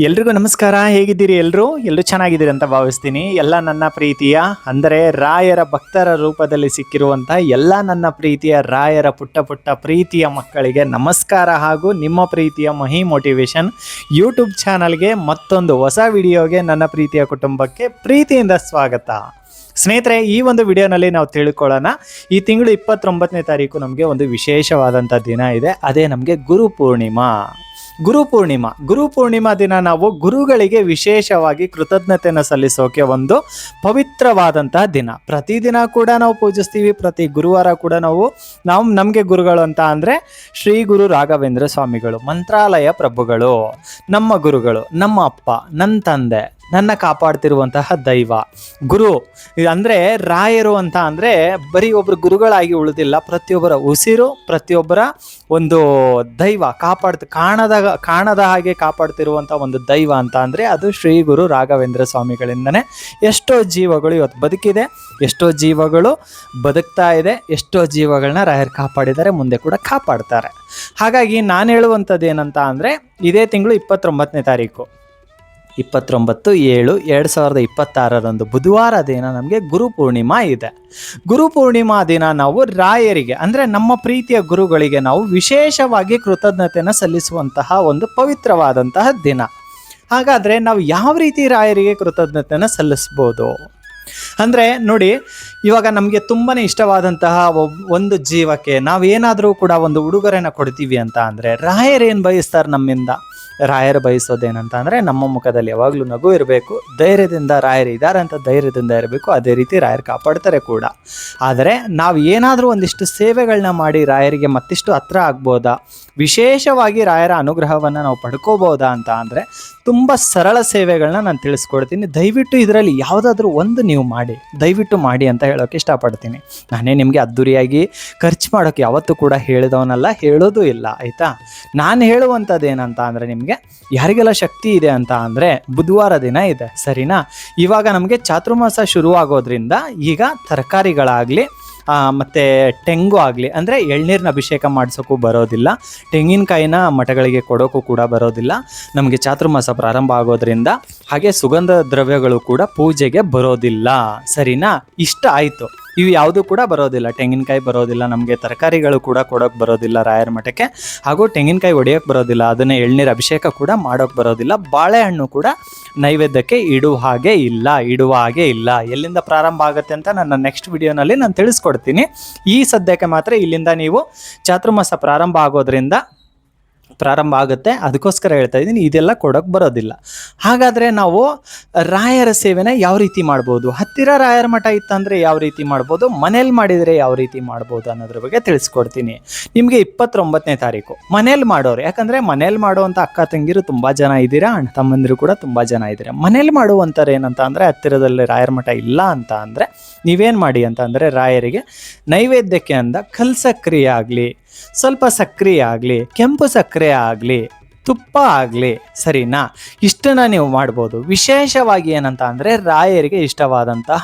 ಎಲ್ರಿಗೂ ನಮಸ್ಕಾರ. ಹೇಗಿದ್ದೀರಿ? ಎಲ್ಲರೂ ಚೆನ್ನಾಗಿದ್ದೀರಿ ಅಂತ ಭಾವಿಸ್ತೀನಿ. ಎಲ್ಲ ನನ್ನ ಪ್ರೀತಿಯ ಅಂದರೆ ರಾಯರ ಭಕ್ತರ ರೂಪದಲ್ಲಿ ಸಿಕ್ಕಿರುವಂಥ ಎಲ್ಲ ನನ್ನ ಪ್ರೀತಿಯ ರಾಯರ ಪುಟ್ಟ ಪುಟ್ಟ ಪ್ರೀತಿಯ ಮಕ್ಕಳಿಗೆ ನಮಸ್ಕಾರ ಹಾಗೂ ನಿಮ್ಮ ಪ್ರೀತಿಯ ಮಹಿ ಮೋಟಿವೇಶನ್ ಯೂಟ್ಯೂಬ್ ಚಾನಲ್ಗೆ ಮತ್ತೊಂದು ಹೊಸ ವಿಡಿಯೋಗೆ ನನ್ನ ಪ್ರೀತಿಯ ಕುಟುಂಬಕ್ಕೆ ಪ್ರೀತಿಯಿಂದ ಸ್ವಾಗತ. ಸ್ನೇಹಿತರೆ, ಈ ಒಂದು ವಿಡಿಯೋನಲ್ಲಿ ನಾವು ತಿಳ್ಕೊಳ್ಳೋಣ. ಈ ತಿಂಗಳು 29ನೇ ತಾರೀಕು ನಮಗೆ ಒಂದು ವಿಶೇಷವಾದಂಥ ದಿನ ಇದೆ. ಅದೇ ನಮಗೆ ಗುರುಪೂರ್ಣಿಮಾ ದಿನ ನಾವು ಗುರುಗಳಿಗೆ ವಿಶೇಷವಾಗಿ ಕೃತಜ್ಞತೆಯನ್ನು ಸಲ್ಲಿಸೋಕೆ ಒಂದು ಪವಿತ್ರವಾದಂತಹ ದಿನ. ಪ್ರತಿದಿನ ಕೂಡ ನಾವು ಪೂಜಿಸ್ತೀವಿ. ಪ್ರತಿ ಗುರುವಾರ ಕೂಡ ನಾವು ನಮಗೆ ಗುರುಗಳು ಅಂತ ಅಂದರೆ ಶ್ರೀ ಗುರು ರಾಘವೇಂದ್ರ ಸ್ವಾಮಿಗಳು, ಮಂತ್ರಾಲಯ ಪ್ರಭುಗಳು, ನಮ್ಮ ಗುರುಗಳು, ನಮ್ಮ ಅಪ್ಪ, ನನ್ನ ತಂದೆ, ನನ್ನ ಕಾಪಾಡ್ತಿರುವಂತಹ ದೈವ ಗುರು. ಅಂದರೆ ರಾಯರು ಅಂತ ಅಂದರೆ ಬರೀ ಒಬ್ಬರು ಗುರುಗಳಾಗಿ ಉಳಿದಿಲ್ಲ. ಪ್ರತಿಯೊಬ್ಬರ ಉಸಿರು, ಪ್ರತಿಯೊಬ್ಬರ ಒಂದು ದೈವ ಕಾಣದ ಹಾಗೆ ಕಾಪಾಡ್ತಿರುವಂಥ ಒಂದು ದೈವ ಅಂತ ಅಂದರೆ ಅದು ಶ್ರೀ ಗುರು ರಾಘವೇಂದ್ರ ಸ್ವಾಮಿಗಳಿಂದನೇ ಎಷ್ಟೋ ಜೀವಗಳು ಇವತ್ತು ಬದುಕಿದೆ, ಎಷ್ಟೋ ಜೀವಗಳು ಬದುಕ್ತಾ ಇದೆ, ಎಷ್ಟೋ ಜೀವಗಳನ್ನ ರಾಯರು ಕಾಪಾಡಿದ್ದಾರೆ, ಮುಂದೆ ಕೂಡ ಕಾಪಾಡ್ತಾರೆ. ಹಾಗಾಗಿ ನಾನು ಹೇಳುವಂಥದ್ದು ಏನಂತ ಅಂದರೆ ಇದೇ ತಿಂಗಳು 29ನೇ ತಾರೀಕು 29/7/2026 ಬುಧವಾರ ದಿನ ನಮಗೆ ಗುರುಪೂರ್ಣಿಮಾ ಇದೆ. ಗುರುಪೂರ್ಣಿಮಾ ದಿನ ನಾವು ರಾಯರಿಗೆ ಅಂದರೆ ನಮ್ಮ ಪ್ರೀತಿಯ ಗುರುಗಳಿಗೆ ನಾವು ವಿಶೇಷವಾಗಿ ಕೃತಜ್ಞತೆಯನ್ನು ಸಲ್ಲಿಸುವಂತಹ ಒಂದು ಪವಿತ್ರವಾದಂತಹ ದಿನ. ಹಾಗಾದರೆ ನಾವು ಯಾವ ರೀತಿ ರಾಯರಿಗೆ ಕೃತಜ್ಞತೆಯನ್ನು ಸಲ್ಲಿಸ್ಬೋದು ಅಂದರೆ ನೋಡಿ, ಇವಾಗ ನಮಗೆ ತುಂಬಾ ಇಷ್ಟವಾದಂತಹ ಒಂದು ಜೀವಕ್ಕೆ ನಾವೇನಾದರೂ ಕೂಡ ಒಂದು ಉಡುಗೊರೆನ ಕೊಡ್ತೀವಿ ಅಂತ ಅಂದರೆ ರಾಯರೇನು ಬಯಸ್ತಾರೆ ನಮ್ಮಿಂದ? ರಾಯರು ಬಯಸೋದೇನಂತ ಅಂದರೆ ನಮ್ಮ ಮುಖದಲ್ಲಿ ಯಾವಾಗಲೂ ನಗು ಇರಬೇಕು, ಧೈರ್ಯದಿಂದ ರಾಯರು ಇದ್ದಾರೆ ಅಂತ ಧೈರ್ಯದಿಂದ ಇರಬೇಕು. ಅದೇ ರೀತಿ ರಾಯರು ಕಾಪಾಡ್ತಾರೆ ಕೂಡ. ಆದರೆ ನಾವು ಏನಾದರೂ ಒಂದಿಷ್ಟು ಸೇವೆಗಳನ್ನ ಮಾಡಿ ರಾಯರಿಗೆ ಮತ್ತಿಷ್ಟು ಹತ್ರ ಆಗ್ಬೋದಾ, ವಿಶೇಷವಾಗಿ ರಾಯರ ಅನುಗ್ರಹವನ್ನು ನಾವು ಪಡ್ಕೋಬೋದಾ ಅಂತ ಅಂದರೆ ತುಂಬ ಸರಳ ಸೇವೆಗಳನ್ನ ನಾನು ತಿಳಿಸ್ಕೊಡ್ತೀನಿ. ದಯವಿಟ್ಟು ಇದರಲ್ಲಿ ಯಾವುದಾದ್ರೂ ಒಂದು ನೀವು ದಯವಿಟ್ಟು ಮಾಡಿ ಅಂತ ಹೇಳೋಕ್ಕೆ ಇಷ್ಟಪಡ್ತೀನಿ. ನಾನೇ ನಿಮಗೆ ಅದ್ದೂರಿಯಾಗಿ ಖರ್ಚು ಮಾಡೋಕ್ಕೆ ಯಾವತ್ತೂ ಕೂಡ ಹೇಳಿದವನಲ್ಲ, ಹೇಳೋದು ಇಲ್ಲ, ಆಯಿತಾ? ನಾನು ಹೇಳುವಂಥದ್ದು ಏನಂತ ಅಂದರೆ ನಿಮಗೆ ಯಾರಿಗೆಲ್ಲ ಶಕ್ತಿ ಇದೆ ಅಂತ ಅಂದರೆ ಬುಧವಾರ ದಿನ ಇದೆ, ಸರಿನಾ? ಇವಾಗ ನಮಗೆ ಚಾತುರ್ಮಾಸ ಶುರುವಾಗೋದ್ರಿಂದ ಈಗ ತರಕಾರಿಗಳಾಗಲಿ ಮತ್ತು ತೆಂಗು ಆಗಲಿ ಅಂದರೆ ಎಳ್ನೀರಿನ ಅಭಿಷೇಕ ಮಾಡಿಸೋಕ್ಕೂ ಬರೋದಿಲ್ಲ, ತೆಂಗಿನಕಾಯಿನ ಮಠಗಳಿಗೆ ಕೊಡೋಕ್ಕೂ ಕೂಡ ಬರೋದಿಲ್ಲ ನಮಗೆ ಚಾತುರ್ಮಾಸ ಪ್ರಾರಂಭ ಆಗೋದ್ರಿಂದ. ಹಾಗೆ ಸುಗಂಧ ದ್ರವ್ಯಗಳು ಕೂಡ ಪೂಜೆಗೆ ಬರೋದಿಲ್ಲ, ಸರಿನಾ? ಇಷ್ಟ ಆಯಿತು. ಇವು ಯಾವುದೂ ಕೂಡ ಬರೋದಿಲ್ಲ. ತೆಂಗಿನಕಾಯಿ ಬರೋದಿಲ್ಲ, ನಮಗೆ ತರಕಾರಿಗಳು ಕೂಡ ಕೊಡೋಕ್ಕೆ ಬರೋದಿಲ್ಲ ರಾಯರ ಮಠಕ್ಕೆ, ಹಾಗೂ ತೆಂಗಿನಕಾಯಿ ಹೊಡೆಯೋಕ್ಕೆ ಬರೋದಿಲ್ಲ, ಅದನ್ನೇ ಎಳ್ನೀರು ಅಭಿಷೇಕ ಕೂಡ ಮಾಡೋಕ್ಕೆ ಬರೋದಿಲ್ಲ. ಬಾಳೆಹಣ್ಣು ಕೂಡ ನೈವೇದ್ಯಕ್ಕೆ ಇಡುವ ಹಾಗೆ ಇಲ್ಲ. ಎಲ್ಲಿಂದ ಪ್ರಾರಂಭ ಆಗುತ್ತೆ ಅಂತ ನನ್ನ ನೆಕ್ಸ್ಟ್ ವಿಡಿಯೋನಲ್ಲಿ ನಾನು ತಿಳಿಸ್ಕೊಡ್ತೀನಿ. ಈ ಸದ್ಯಕ್ಕೆ ಮಾತ್ರ ಇಲ್ಲಿಂದ ನೀವು ಚಾತುರ್ಮಾಸ ಪ್ರಾರಂಭ ಆಗುತ್ತೆ, ಅದಕ್ಕೋಸ್ಕರ ಹೇಳ್ತಾ ಇದ್ದೀನಿ. ಇದೆಲ್ಲ ಕೊಡೋಕ್ಕೆ ಬರೋದಿಲ್ಲ. ಹಾಗಾದರೆ ನಾವು ರಾಯರ ಸೇವೆನ ಯಾವ ರೀತಿ ಮಾಡ್ಬೋದು? ಹತ್ತಿರ ರಾಯರ ಮಠ ಇತ್ತಂದರೆ ಯಾವ ರೀತಿ ಮಾಡ್ಬೋದು, ಮನೇಲಿ ಮಾಡಿದರೆ ಯಾವ ರೀತಿ ಮಾಡ್ಬೋದು ಅನ್ನೋದ್ರ ಬಗ್ಗೆ ತಿಳಿಸ್ಕೊಡ್ತೀನಿ. ನಿಮಗೆ 29ನೇ ತಾರೀಕು ಮನೇಲಿ ಮಾಡೋರು, ಯಾಕಂದರೆ ಮನೇಲಿ ಮಾಡುವಂಥ ಅಕ್ಕ ತಂಗಿರು ತುಂಬ ಜನ ಇದ್ದೀರಾ, ಅಣ್ಣ ತಮ್ಮಂದಿರು ಕೂಡ ತುಂಬ ಜನ ಇದ್ದೀರಾ. ಮನೇಲಿ ಮಾಡುವಂಥವ್ರು ಏನಂತ ಅಂದರೆ ಹತ್ತಿರದಲ್ಲಿ ರಾಯರ ಮಠ ಇಲ್ಲ ಅಂತ ಅಂದರೆ ನೀವೇನು ಮಾಡಿ ಅಂತ ಅಂದರೆ ರಾಯರಿಗೆ ನೈವೇದ್ಯಕ್ಕೆ ಅಂದ ಕಲ್ ಸಕ್ರಿಯೆ ಆಗಲಿ, ಸ್ವಲ್ಪ ಸಕ್ಕರೆ ಆಗಲಿ, ಕೆಂಪು ಸಕ್ಕರೆ ಆಗಲಿ, ತುಪ್ಪ ಆಗಲಿ, ಸರಿನಾ? ಇಷ್ಟನ್ನು ನೀವು ಮಾಡ್ಬೋದು. ವಿಶೇಷವಾಗಿ ಏನಂತ ಅಂದರೆ ರಾಯರಿಗೆ ಇಷ್ಟವಾದಂತಹ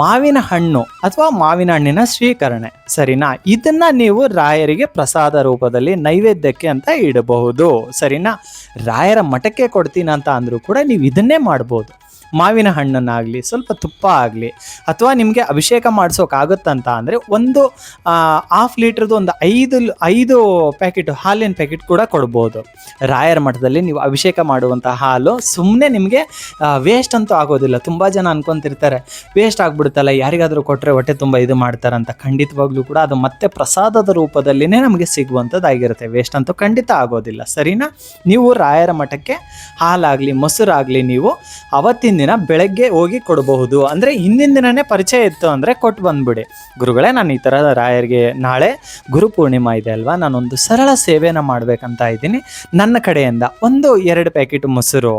ಮಾವಿನ ಹಣ್ಣು ಅಥವಾ ಮಾವಿನ ಹಣ್ಣಿನ ಸ್ವೀಕರಣೆ, ಸರಿನಾ? ಇದನ್ನು ನೀವು ರಾಯರಿಗೆ ಪ್ರಸಾದ ರೂಪದಲ್ಲಿ ನೈವೇದ್ಯಕ್ಕೆ ಅಂತ ಇಡಬಹುದು, ಸರಿನಾ? ರಾಯರ ಮಠಕ್ಕೆ ಕೊಡ್ತೀನಿ ಅಂತ ಅಂದರೂ ಕೂಡ ನೀವು ಇದನ್ನೇ ಮಾಡ್ಬೋದು. ಮಾವಿನ ಹಣ್ಣನ್ನಾಗಲಿ, ಸ್ವಲ್ಪ ತುಪ್ಪ ಆಗಲಿ, ಅಥವಾ ನಿಮಗೆ ಅಭಿಷೇಕ ಮಾಡಿಸೋಕ್ಕಾಗುತ್ತಂತ ಅಂದರೆ ಒಂದು 1/2 ಲೀಟ್ರದ್ದು ಒಂದು 5 ಪ್ಯಾಕೆಟ್ ಹಾಲಿನ ಪ್ಯಾಕೆಟ್ ಕೂಡ ಕೊಡ್ಬೋದು. ರಾಯರ ಮಠದಲ್ಲಿ ನೀವು ಅಭಿಷೇಕ ಮಾಡುವಂಥ ಹಾಲು ಸುಮ್ಮನೆ ನಿಮಗೆ ವೇಸ್ಟ್ ಅಂತೂ ಆಗೋದಿಲ್ಲ. ತುಂಬ ಜನ ಅನ್ಕೊತಿರ್ತಾರೆ ವೇಸ್ಟ್ ಆಗಿಬಿಡುತ್ತಲ್ಲ, ಯಾರಿಗಾದರೂ ಕೊಟ್ಟರೆ ಹೊಟ್ಟೆ ತುಂಬ ಇದು ಮಾಡ್ತಾರಂತ. ಖಂಡಿತವಾಗ್ಲೂ ಕೂಡ ಅದು ಮತ್ತೆ ಪ್ರಸಾದದ ರೂಪದಲ್ಲಿನೇ ನಮಗೆ ಸಿಗುವಂಥದ್ದಾಗಿರುತ್ತೆ, ವೇಸ್ಟ್ ಅಂತೂ ಖಂಡಿತ ಆಗೋದಿಲ್ಲ, ಸರಿನಾ? ನೀವು ರಾಯರ ಮಠಕ್ಕೆ ಹಾಲಾಗಲಿ ಮೊಸರಾಗಲಿ ನೀವು ಅವತ್ತಿನ ದಿನ ಬೆಳಗ್ಗೆ ಹೋಗಿ ಕೊಡಬಹುದು. ಅಂದರೆ ಹಿಂದಿನ ದಿನನೇ ಪರಿಚಯ ಇತ್ತು ಅಂದರೆ ಕೊಟ್ಟು ಬಂದ್ಬಿಡಿ, ಗುರುಗಳೇ ನಾನು ಈ ಥರ ರಾಯರಿಗೆ ನಾಳೆ ಗುರುಪೂರ್ಣಿಮಾ ಇದೆ ಅಲ್ವಾ, ನಾನೊಂದು ಸರಳ ಸೇವೆನ ಮಾಡಬೇಕಂತ ಇದ್ದೀನಿ, ನನ್ನ ಕಡೆಯಿಂದ 1-2 ಪ್ಯಾಕೆಟ್ ಮೊಸರು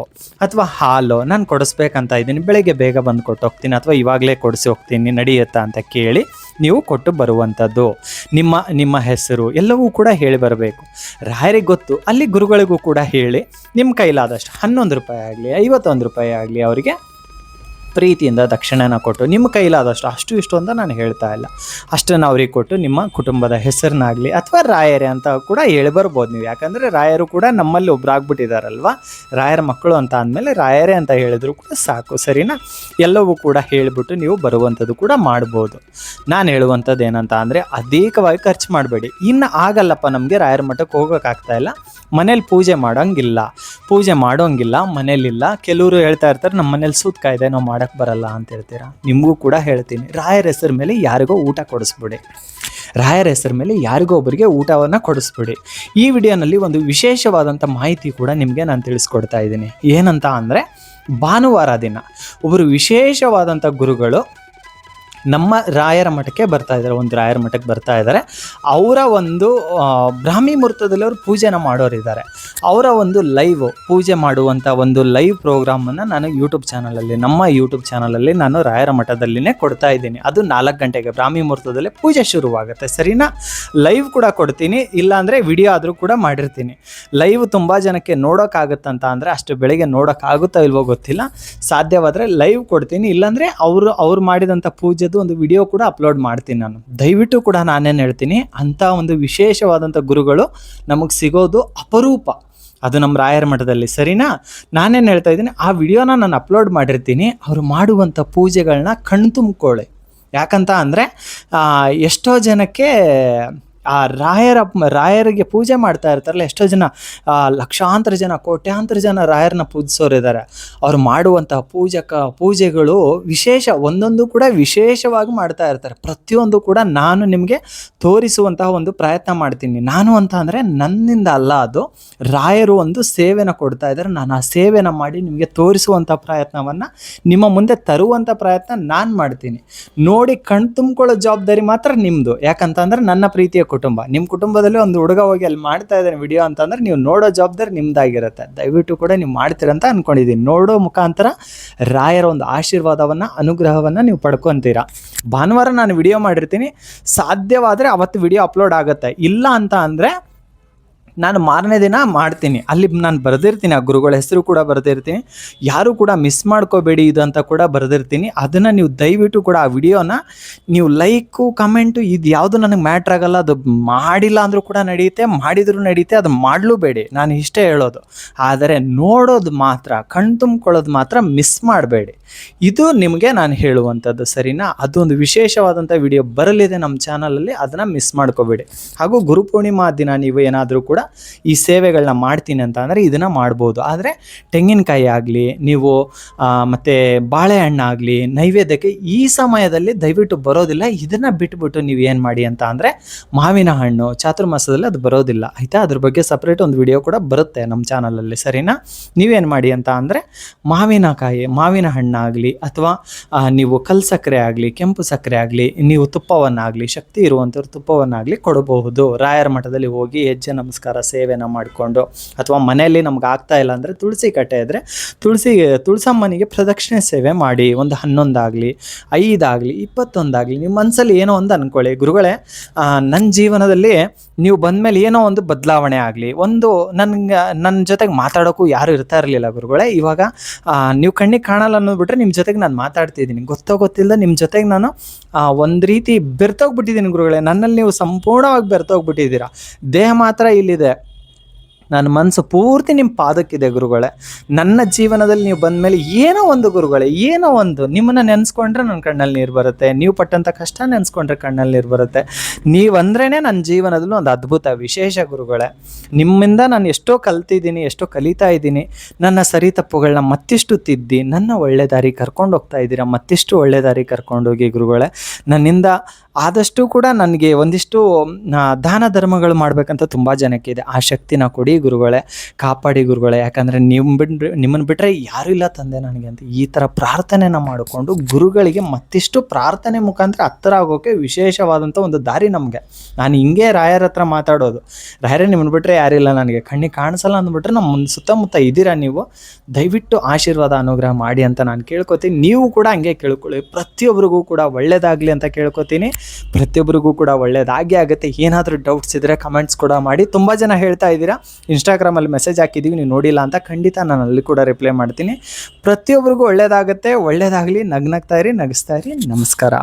ಅಥವಾ ಹಾಲು ನಾನು ಕೊಡಿಸ್ಬೇಕಂತ ಇದ್ದೀನಿ, ಬೆಳಗ್ಗೆ ಬೇಗ ಬಂದು ಕೊಟ್ಟು ಹೋಗ್ತೀನಿ ಅಥವಾ ಇವಾಗಲೇ ಕೊಡಿಸಿ ಹೋಗ್ತೀನಿ ನಡೆಯುತ್ತಾ ಅಂತ ಕೇಳಿ ನೀವು ಕೊಟ್ಟು ಬರುವಂಥದ್ದು. ನಿಮ್ಮ ಹೆಸರು ಎಲ್ಲವೂ ಕೂಡ ಹೇಳಿ ಬರಬೇಕು. ರಾಯರಿಗೆ ಗೊತ್ತು, ಅಲ್ಲಿ ಗುರುಗಳಿಗೂ ಕೂಡ ಹೇಳಿ ನಿಮ್ಮ ಕೈಲಾದಷ್ಟು 11 ರೂಪಾಯಿ ಆಗಲಿ 51 ರೂಪಾಯಿ ಆಗಲಿ ಅವರಿಗೆ ಪ್ರೀತಿಯಿಂದ ದಕ್ಷಿಣೆನ ಕೊಟ್ಟು ನಿಮ್ಮ ಕೈಲಾದಷ್ಟು ಅಷ್ಟು ಇಷ್ಟು ಅಂತ ನಾನು ಹೇಳ್ತಾ ಇಲ್ಲ, ಅಷ್ಟನ್ನು ಅವ್ರಿಗೆ ಕೊಟ್ಟು ನಿಮ್ಮ ಕುಟುಂಬದ ಹೆಸರನ್ನಾಗಲಿ ಅಥವಾ ರಾಯರೇ ಅಂತ ಕೂಡ ಹೇಳಿ ಬರ್ಬೋದು ನೀವು. ಯಾಕಂದರೆ ರಾಯರು ಕೂಡ ನಮ್ಮಲ್ಲಿ ಒಬ್ಬರಾಗ್ಬಿಟ್ಟಿದ್ದಾರಲ್ವ, ರಾಯರ ಮಕ್ಕಳು ಅಂತ ಅಂದಮೇಲೆ ರಾಯರೇ ಅಂತ ಹೇಳಿದ್ರು ಕೂಡ ಸಾಕು, ಸರಿನಾ? ಎಲ್ಲವೂ ಕೂಡ ಹೇಳಿಬಿಟ್ಟು ನೀವು ಬರುವಂಥದ್ದು ಕೂಡ ಮಾಡ್ಬೋದು. ನಾನು ಹೇಳುವಂಥದ್ದು ಏನಂತ ಅಂದರೆ ಅಧಿಕವಾಗಿ ಖರ್ಚು ಮಾಡಬೇಡಿ. ಇನ್ನು ಆಗಲ್ಲಪ್ಪ ನಮಗೆ ರಾಯರ ಮಠಕ್ಕೆ ಹೋಗೋಕ್ಕಾಗ್ತಾ ಇಲ್ಲ, ಮನೇಲಿ ಪೂಜೆ ಮಾಡೋಂಗಿಲ್ಲ ಮನೇಲಿಲ್ಲ. ಕೆಲವರು ಹೇಳ್ತಾ ಇರ್ತಾರೆ ನಮ್ಮ ಮನೇಲಿ ಸೂತ್ಕ ಇದೆ ನಾವು ಮಾಡೋಕ್ಕೆ ಬರಲ್ಲ ಅಂತ ಹೇಳ್ತೀರಾ. ನಿಮಗೂ ಕೂಡ ಹೇಳ್ತೀನಿ, ರಾಯರ ಹೆಸರ ಮೇಲೆ ಯಾರಿಗೋ ಊಟ ಕೊಡಿಸ್ಬಿಡಿ, ರಾಯರ ಹೆಸರ ಮೇಲೆ ಯಾರಿಗೋ ಒಬ್ಬರಿಗೆ ಊಟವನ್ನು ಕೊಡಿಸ್ಬಿಡಿ. ಈ ವಿಡಿಯೋನಲ್ಲಿ ಒಂದು ವಿಶೇಷವಾದಂಥ ಮಾಹಿತಿ ಕೂಡ ನಿಮಗೆ ನಾನು ತಿಳಿಸ್ಕೊಡ್ತಾ ಇದ್ದೀನಿ. ಏನಂತ ಅಂದರೆ ಭಾನುವಾರ ದಿನ ಒಬ್ಬರು ವಿಶೇಷವಾದಂಥ ಗುರುಗಳು ನಮ್ಮ ರಾಯರ ಮಠಕ್ಕೆ ಬರ್ತಾ ಇದ್ದಾರೆ, ಒಂದು ರಾಯರ ಮಠಕ್ಕೆ ಬರ್ತಾ ಇದ್ದಾರೆ. ಅವರ ಒಂದು ಬ್ರಾಹ್ಮಿ ಮುಹೂರ್ತದಲ್ಲಿ ಅವರು ಪೂಜೆನ ಮಾಡೋರಿದ್ದಾರೆ. ಅವರ ಒಂದು ಪೂಜೆ ಮಾಡುವಂಥ ಒಂದು ಲೈವ್ ಪ್ರೋಗ್ರಾಮನ್ನು ನಾನು ನಮ್ಮ ಯೂಟ್ಯೂಬ್ ಚಾನಲಲ್ಲಿ ನಾನು ರಾಯರ ಮಠದಲ್ಲಿನೇ ಕೊಡ್ತಾ ಇದ್ದೀನಿ. ಅದು 4 ಗಂಟೆಗೆ ಬ್ರಾಹ್ಮಿ ಮುಹೂರ್ತದಲ್ಲಿ ಪೂಜೆ ಶುರುವಾಗುತ್ತೆ, ಸರಿನಾ? ಲೈವ್ ಕೂಡ ಕೊಡ್ತೀನಿ, ಇಲ್ಲಾಂದರೆ ವಿಡಿಯೋ ಆದರೂ ಕೂಡ ಮಾಡಿರ್ತೀನಿ. ಲೈವ್ ತುಂಬ ಜನಕ್ಕೆ ನೋಡೋಕ್ಕಾಗುತ್ತಂತ ಅಂದರೆ ಅಷ್ಟು ಬೆಳಗ್ಗೆ ನೋಡೋಕ್ಕಾಗುತ್ತೋ ಇಲ್ವೋ ಗೊತ್ತಿಲ್ಲ, ಸಾಧ್ಯವಾದರೆ ಲೈವ್ ಕೊಡ್ತೀನಿ, ಇಲ್ಲಾಂದರೆ ಅವ್ರು ಮಾಡಿದಂಥ ಪೂಜೆದು ಒಂದು ವಿಡಿಯೋ ಕೂಡ ಅಪ್ಲೋಡ್ ಮಾಡ್ತೀನಿ ನಾನು. ದಯವಿಟ್ಟು ಕೂಡ ನಾನೇನು ಹೇಳ್ತೀನಿ, ಅಂಥ ಒಂದು ವಿಶೇಷವಾದಂಥ ಗುರುಗಳು ನಮಗೆ ಸಿಗೋದು ಅಪರೂಪ, ಅದು ನಮ್ಮ ರಾಯರ ಮಠದಲ್ಲಿ, ಸರಿನಾ? ನಾನೇನು ಹೇಳ್ತಾ ಇದ್ದೀನಿ, ಆ ವಿಡಿಯೋನ ನಾನು ಅಪ್ಲೋಡ್ ಮಾಡಿರ್ತೀನಿ. ಅವರು ಮಾಡುವಂಥ ಪೂಜೆಗಳನ್ನ ಕಣ್ತುಂಬ್ಕೊಳ್ಳಿ. ಯಾಕಂತ ಅಂದರೆ ಎಷ್ಟೋ ಜನಕ್ಕೆ ಆ ರಾಯರಿಗೆ ಪೂಜೆ ಮಾಡ್ತಾ ಇರ್ತಾರಲ್ಲ, ಎಷ್ಟೋ ಜನ ಲಕ್ಷಾಂತರ ಜನ ಕೋಟ್ಯಾಂತರ ಜನ ರಾಯರನ್ನ ಪೂಜಿಸೋರಿದ್ದಾರೆ. ಅವ್ರು ಮಾಡುವಂಥ ಪೂಜೆಗಳು ಒಂದೊಂದು ಕೂಡ ವಿಶೇಷವಾಗಿ ಮಾಡ್ತಾ ಇರ್ತಾರೆ. ಪ್ರತಿಯೊಂದು ಕೂಡ ನಾನು ನಿಮಗೆ ತೋರಿಸುವಂತಹ ಒಂದು ಪ್ರಯತ್ನ ಮಾಡ್ತೀನಿ. ನಾನು ಅಂತ ಅಂದರೆ ನನ್ನಿಂದ ಅಲ್ಲ, ಅದು ರಾಯರು ಒಂದು ಸೇವೆನ ಕೊಡ್ತಾ ಇದ್ದಾರೆ. ನಾನು ಆ ಸೇವೆನ ಮಾಡಿ ನಿಮಗೆ ತೋರಿಸುವಂಥ ಪ್ರಯತ್ನವನ್ನು ನಿಮ್ಮ ಮುಂದೆ ತರುವಂಥ ಪ್ರಯತ್ನ ನಾನು ಮಾಡ್ತೀನಿ. ನೋಡಿ ಕಣ್ತುಂಬ್ಕೊಳ್ಳೋ ಜವಾಬ್ದಾರಿ ಮಾತ್ರ ನಿಮ್ಮದು. ಯಾಕಂತಂದರೆ ನನ್ನ ಪ್ರೀತಿಯ ಕುಟುಂಬ, ನಿಮ್ಮ ಕುಟುಂಬದಲ್ಲಿ ಒಂದು ಹುಡುಗ ಹೋಗಿ ಅಲ್ಲಿ ಮಾಡ್ತಾ ಇದ್ದಾನೆ ವಿಡಿಯೋ ಅಂತಂದರೆ ನೀವು ನೋಡೋ ಜವಾಬ್ದಾರಿ ನಿಮ್ದಾಗಿರುತ್ತೆ. ದಯವಿಟ್ಟು ಕೂಡ ನೀವು ಮಾಡ್ತೀರಂತ ಅಂದ್ಕೊಂಡಿದ್ದೀನಿ. ನೋಡೋ ಮುಖಾಂತರ ರಾಯರ ಒಂದು ಆಶೀರ್ವಾದವನ್ನು ಅನುಗ್ರಹವನ್ನು ನೀವು ಪಡ್ಕೊತೀರಾ. ಭಾನುವಾರ ನಾನು ವಿಡಿಯೋ ಮಾಡಿರ್ತೀನಿ, ಸಾಧ್ಯವಾದರೆ ಅವತ್ತು ವಿಡಿಯೋ ಅಪ್ಲೋಡ್ ಆಗುತ್ತೆ. ಇಲ್ಲ ಅಂತ ಅಂದರೆ ನಾನು ಮಾರನೇ ದಿನ ಮಾಡ್ತೀನಿ, ಅಲ್ಲಿ ನಾನು ಬರೆದಿರ್ತೀನಿ, ಆ ಗುರುಗಳ ಹೆಸರು ಕೂಡ ಬರೆದಿರ್ತೀನಿ. ಯಾರು ಕೂಡ ಮಿಸ್ ಮಾಡ್ಕೋಬೇಡಿ ಇದು ಅಂತ ಕೂಡ ಬರೆದಿರ್ತೀನಿ. ಅದನ್ನು ನೀವು ದಯವಿಟ್ಟು ಕೂಡ ಆ ವಿಡಿಯೋನ ನೀವು ಲೈಕು ಕಮೆಂಟು ಇದು ಯಾವುದು ನನಗೆ ಮ್ಯಾಟ್ರ್ ಆಗಲ್ಲ. ಅದು ಮಾಡಿಲ್ಲ ಅಂದರೂ ಕೂಡ ನಡೆಯುತ್ತೆ, ಮಾಡಿದರೂ ನಡೆಯುತ್ತೆ, ಅದು ಮಾಡಲೂಬೇಡಿ, ನಾನು ಇಷ್ಟೇ ಹೇಳೋದು. ಆದರೆ ನೋಡೋದು ಮಾತ್ರ, ಕಣ್ತುಂಬ್ಕೊಳ್ಳೋದು ಮಾತ್ರ ಮಿಸ್ ಮಾಡಬೇಡಿ. ಇದು ನಿಮಗೆ ನಾನು ಹೇಳುವಂಥದ್ದು, ಸರಿನಾ? ಅದೊಂದು ವಿಶೇಷವಾದಂಥ ವಿಡಿಯೋ ಬರಲಿದೆ ನಮ್ಮ ಚಾನಲಲ್ಲಿ, ಅದನ್ನು ಮಿಸ್ ಮಾಡ್ಕೋಬೇಡಿ. ಹಾಗೂ ಗುರುಪೂರ್ಣಿಮಾ ದಿನ ನೀವು ಏನಾದರೂ ಕೂಡ ಈ ಸೇವೆಗಳನ್ನ ಮಾಡ್ತೀನಿ ಅಂತ ಅಂದರೆ ಇದನ್ನು ಮಾಡ್ಬೋದು. ಆದರೆ ತೆಂಗಿನಕಾಯಿ ಆಗಲಿ, ನೀವು ಮತ್ತು ಬಾಳೆಹಣ್ಣಾಗಲಿ ನೈವೇದ್ಯಕ್ಕೆ ಈ ಸಮಯದಲ್ಲಿ ದಯವಿಟ್ಟು ಬರೋದಿಲ್ಲ. ಇದನ್ನು ಬಿಟ್ಬಿಟ್ಟು ನೀವು ಏನು ಮಾಡಿ ಅಂತ ಅಂದರೆ ಮಾವಿನ ಹಣ್ಣು ಚಾತುರ್ಮಾಸದಲ್ಲಿ ಅದು ಬರೋದಿಲ್ಲ, ಆಯಿತಾ? ಅದ್ರ ಬಗ್ಗೆ ಸಪ್ರೇಟ್ ಒಂದು ವಿಡಿಯೋ ಕೂಡ ಬರುತ್ತೆ ನಮ್ಮ ಚಾನಲಲ್ಲಿ, ಸರಿನಾ? ನೀವೇನು ಮಾಡಿ ಅಂತ ಅಂದರೆ ಮಾವಿನ ಹಣ್ಣಾಗಲಿ ಅಥವಾ ನೀವು ಕಲ್ಲು ಸಕ್ಕರೆ ಆಗಲಿ, ಕೆಂಪು ಸಕ್ಕರೆ ಆಗಲಿ, ನೀವು ತುಪ್ಪವನ್ನಾಗಲಿ, ಶಕ್ತಿ ಇರುವಂಥವ್ರು ತುಪ್ಪವನ್ನಾಗಲಿ ಕೊಡಬಹುದು. ರಾಯರ ಮಠದಲ್ಲಿ ಹೋಗಿ ಹೆಜ್ಜೆ ನಮಸ್ಕಾರ ಸೇವೆನ ಮಾಡಿಕೊಂಡು, ಅಥವಾ ಮನೆಯಲ್ಲಿ ನಮ್ಗೆ ಆಗ್ತಾ ಇಲ್ಲ ಅಂದರೆ ತುಳಸಿ ಕಟ್ಟೆ ಇದ್ದರೆ ತುಳಸಮ್ಮನಿಗೆ ಪ್ರದಕ್ಷಿಣೆ ಸೇವೆ ಮಾಡಿ. ಒಂದು 11 ಆಗಲಿ 5 ಆಗಲಿ 21 ಆಗಲಿ ನಿಮ್ಮ ಮನಸ್ಸಲ್ಲಿ ಏನೋ ಒಂದು ಅಂದ್ಕೊಳ್ಳಿ, ಗುರುಗಳೇ ನನ್ನ ಜೀವನದಲ್ಲಿ ನೀವು ಬಂದಮೇಲೆ ಏನೋ ಒಂದು ಬದಲಾವಣೆ ಆಗಲಿ. ನನ್ನ ಜೊತೆಗೆ ಮಾತಾಡೋಕ್ಕೂ ಯಾರು ಇರ್ತಾ ಇರಲಿಲ್ಲ ಗುರುಗಳೇ, ಇವಾಗ ನೀವು ಕಣ್ಣಿಗೆ ಕಾಣಲ್ಲ ಅನ್ನೋದ್ಬಿಟ್ರೆ ನಿಮ್ಮ ಜೊತೆಗೆ ನಾನು ಮಾತಾಡ್ತಿದ್ದೀನಿ, ಗೊತ್ತಿಲ್ಲದ ನಿಮ್ಮ ಜೊತೆಗೆ ನಾನು ಒಂದು ರೀತಿ ಬೆರ್ತೋಗ್ಬಿಟ್ಟಿದ್ದೀನಿ ಗುರುಗಳೇ. ನನ್ನಲ್ಲಿ ನೀವು ಸಂಪೂರ್ಣವಾಗಿ ಬೆರ್ತೋಗ್ಬಿಟ್ಟಿದ್ದೀರಾ, ದೇಹ ಮಾತ್ರ ಇಲ್ಲಿದೆ, ನನ್ನ ಮನಸ್ಸು ಪೂರ್ತಿ ನಿಮ್ಮ ಪಾದಕ್ಕಿದೆ ಗುರುಗಳೇ. ನನ್ನ ಜೀವನದಲ್ಲಿ ನೀವು ಬಂದ ಮೇಲೆ ಏನೋ ಒಂದು ಗುರುಗಳೇ, ಏನೋ ಒಂದು ನಿಮ್ಮನ್ನು ನೆನೆಸ್ಕೊಂಡ್ರೆ ನನ್ನ ಕಣ್ಣಲ್ಲಿ ನೀರು ಬರುತ್ತೆ, ನೀವು ಪಟ್ಟಂಥ ಕಷ್ಟ ನೆನೆಸ್ಕೊಂಡ್ರೆ ಕಣ್ಣಲ್ಲಿ ನೀರು ಬರುತ್ತೆ. ನೀವಂದ್ರೇ ನನ್ನ ಜೀವನದಲ್ಲೂ ಒಂದು ಅದ್ಭುತ ವಿಶೇಷ ಗುರುಗಳೇ. ನಿಮ್ಮಿಂದ ನಾನು ಎಷ್ಟೋ ಕಲ್ತಿದ್ದೀನಿ, ಎಷ್ಟೋ ಕಲಿತಾ ಇದ್ದೀನಿ. ನನ್ನ ಸರಿ ತಪ್ಪುಗಳನ್ನ ಮತ್ತಿಷ್ಟು ತಿದ್ದಿ ನನ್ನ ಒಳ್ಳೆ ದಾರಿ ಕರ್ಕೊಂಡು ಹೋಗ್ತಾ ಇದ್ದೀರಾ. ಮತ್ತಿಷ್ಟು ಒಳ್ಳೆ ದಾರಿ ಕರ್ಕೊಂಡೋಗಿ ಗುರುಗಳೇ. ನನ್ನಿಂದ ಆದಷ್ಟು ಕೂಡ ನನಗೆ ಒಂದಿಷ್ಟು ದಾನ ಧರ್ಮಗಳು ಮಾಡಬೇಕಂತ ತುಂಬ ಜನಕ್ಕೆ ಇದೆ. ಆ ಶಕ್ತಿನ ಕೊಡಿ ಗುರುಗಳೇ, ಕಾಪಾಡಿ ಗುರುಗಳೇ. ಯಾಕಂದರೆ ನಿಮ್ಮನ್ನು ಬಿಟ್ಟರೆ ಯಾರೂ ಇಲ್ಲ ತಂದೆ ನನಗೆ ಅಂತ ಈ ಥರ ಪ್ರಾರ್ಥನೆನ ಮಾಡಿಕೊಂಡು ಗುರುಗಳಿಗೆ ಮತ್ತಿಷ್ಟು ಪ್ರಾರ್ಥನೆ ಮುಖಾಂತರ ಹತ್ತಿರ ಆಗೋಕ್ಕೆ ವಿಶೇಷವಾದಂಥ ಒಂದು ದಾರಿ ನಮಗೆ. ನಾನು ಹಿಂಗೆ ರಾಯರ ಹತ್ರ ಮಾತಾಡೋದು, ರಾಯರೇ ನಿಮ್ಮನ್ನು ಬಿಟ್ಟರೆ ಯಾರಿಲ್ಲ ನನಗೆ, ಕಣ್ಣಿಗೆ ಕಾಣಿಸಲ್ಲ ಅಂದ್ಬಿಟ್ರೆ ನಮ್ಮ ಸುತ್ತಮುತ್ತ ಇದ್ದೀರಾ ನೀವು, ದಯವಿಟ್ಟು ಆಶೀರ್ವಾದ ಅನುಗ್ರಹ ಮಾಡಿ ಅಂತ ನಾನು ಕೇಳ್ಕೊತೀನಿ. ನೀವು ಕೂಡ ಹಂಗೆ ಕೇಳ್ಕೊಳ್ಳಿ, ಪ್ರತಿಯೊಬ್ಬರಿಗೂ ಕೂಡ ಒಳ್ಳೆಯದಾಗಲಿ ಅಂತ ಕೇಳ್ಕೊತೀನಿ. ಪ್ರತಿಯೊಬ್ಬರಿಗೂ ಕೂಡ ಒಳ್ಳೆಯದಾಗೇ ಆಗುತ್ತೆ. ಏನಾದರೂ ಡೌಟ್ಸ್ ಇದ್ದರೆ ಕಮೆಂಟ್ಸ್ ಕೂಡ ಮಾಡಿ. ತುಂಬ ಜನ ಹೇಳ್ತಾ ಇದ್ದೀರಾ ಇನ್ಸ್ಟಾಗ್ರಾಮಲ್ಲಿ ಮೆಸೇಜ್ ಹಾಕಿದ್ದೀವಿ ನೀವು ನೋಡಿಲ್ಲ ಅಂತ. ಖಂಡಿತ ನಾನು ಅಲ್ಲಿ ಕೂಡ ರಿಪ್ಲೈ ಮಾಡ್ತೀನಿ. ಪ್ರತಿಯೊಬ್ಬರಿಗೂ ಒಳ್ಳೆಯದಾಗುತ್ತೆ. ಒಳ್ಳೆಯದಾಗಲಿ. ನಗ್ನಗ್ತಾ ಇರಿ, ನಗಿಸ್ತಾ ಇರಿ. ನಮಸ್ಕಾರ.